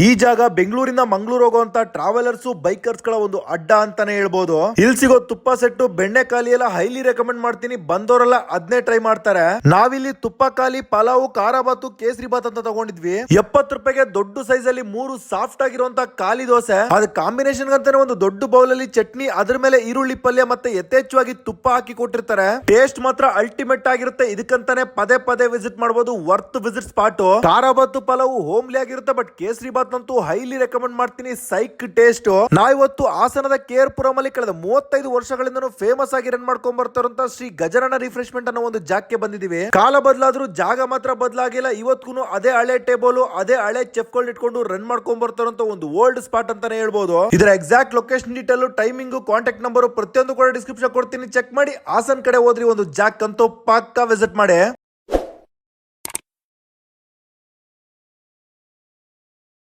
ಈ ಜಾಗ ಬೆಂಗಳೂರಿಂದ ಮಂಗಳೂರು ಹೋಗುವಂತ ಟ್ರಾವೆಲರ್ಸ್ ಬೈಕರ್ಸ್ ಗಳ ಒಂದು ಅಡ್ಡ ಅಂತಾನೆ ಹೇಳ್ಬೋದು. ಇಲ್ಲಿ ಸಿಗೋ ತುಪ್ಪ ಸೆಟ್ಟು ಬೆಣ್ಣೆ ಖಾಲಿ ಎಲ್ಲ ಹೈಲಿ ರೆಕಮೆಂಡ್ ಮಾಡ್ತೀನಿ. ಬಂದವರೆಲ್ಲ ಅದನ್ನೇ ಟ್ರೈ ಮಾಡ್ತಾರೆ. ನಾವಿಲ್ಲಿ ತುಪ್ಪ ಖಾಲಿ, ಪಲಾವು, ಖಾರ ಬಾತು, ಕೇಸರಿ ಬಾತ್ ಅಂತ ತಗೊಂಡಿದ್ವಿ. 70 ರೂಪಾಯಿಗೆ ದೊಡ್ಡ ಸೈಜ್ ಅಲ್ಲಿ 3 ಸಾಫ್ಟ್ ಆಗಿರುವಂತ ಖಾಲಿ ದೋಸೆ. ಅದ್ ಕಾಂಬಿನೇಷನ್ ಅಂತಾನೆ ಒಂದು ದೊಡ್ಡ ಬೌಲ್ ಅಲ್ಲಿ ಚಟ್ನಿ, ಅದ್ರ ಮೇಲೆ ಈರುಳ್ಳಿ ಪಲ್ಯ ಮತ್ತೆ ಯಥೇಚ್ಛವಾಗಿ ತುಪ್ಪ ಹಾಕಿ ಕೊಟ್ಟಿರ್ತಾರೆ. ಟೇಸ್ಟ್ ಮಾತ್ರ ಅಲ್ಟಿಮೇಟ್ ಆಗಿರುತ್ತೆ. ಇದಕ್ಕಂತಾನೆ ಪದೇ ಪದೇ ವಿಸಿಟ್ ಮಾಡಬಹುದು. Worth visit spot. ಖಾರ ಬಾತು ಪಲಾವು ಹೋಮ್ಲಿ ಆಗಿರುತ್ತೆ, ಬಟ್ ಕೇಸರಿ ಬಾತ್ ಅಂತೂ ಹೈಲಿ ರೆಕಮೆಂಡ್ ಮಾಡ್ತೀನಿ. ಸೈಕ್ ಟೇಸ್ಟ್. ನಾವಿವತ್ತು ಹಾಸನದ ಕೇರ್ಪುರಂ ಅಲ್ಲಿ ಕಳೆದ 35 ವರ್ಷಗಳಿಂದ ಫೇಮಸ್ ಆಗಿ ರನ್ ಮಾಡ್ಕೊಂಡ್ ಬರ್ತಾರಂತ ಶ್ರೀ ಗಜಾನನ ರಿಫ್ರೆಶ್ಮೆಂಟ್ ಅನ್ನೋ ಒಂದು ಜಾಗಕ್ಕೆ ಬಂದಿದೀವಿ. ಕಾಲ ಬದಲಾದ್ರೂ ಜಾಗ ಮಾತ್ರ ಬದಲಾಗಿಲ್ಲ. ಇವತ್ತು ಅದೇ ಹಳೆ ಟೇಬಲ್, ಅದೇ ಹಳೆ ಚೆಫ್ ಗಳು ಇಟ್ಕೊಂಡು ರನ್ ಮಾಡ್ಕೊಂಡ್ ಬರ್ತಾರಂತ ಒಂದು ಓಲ್ಡ್ ಸ್ಪಾಟ್ ಅಂತಾನೆ ಹೇಳ್ಬೋದು. ಇದರ exact location detail, timing, contact number ಪ್ರತಿಯೊಂದು ಕೂಡ ಡಿಸ್ಕ್ರಿಪ್ಷನ್ ಕೊಡ್ತೀನಿ. ಚೆಕ್ ಮಾಡಿ. ಹಾಸನ್ ಕಡೆ ಹೋದ್ರಿ ಒಂದು ಜಾಕ್ ಅಂತೂ ಪಕ್ಕಾ ವಿಸಿಟ್ ಮಾಡಿ.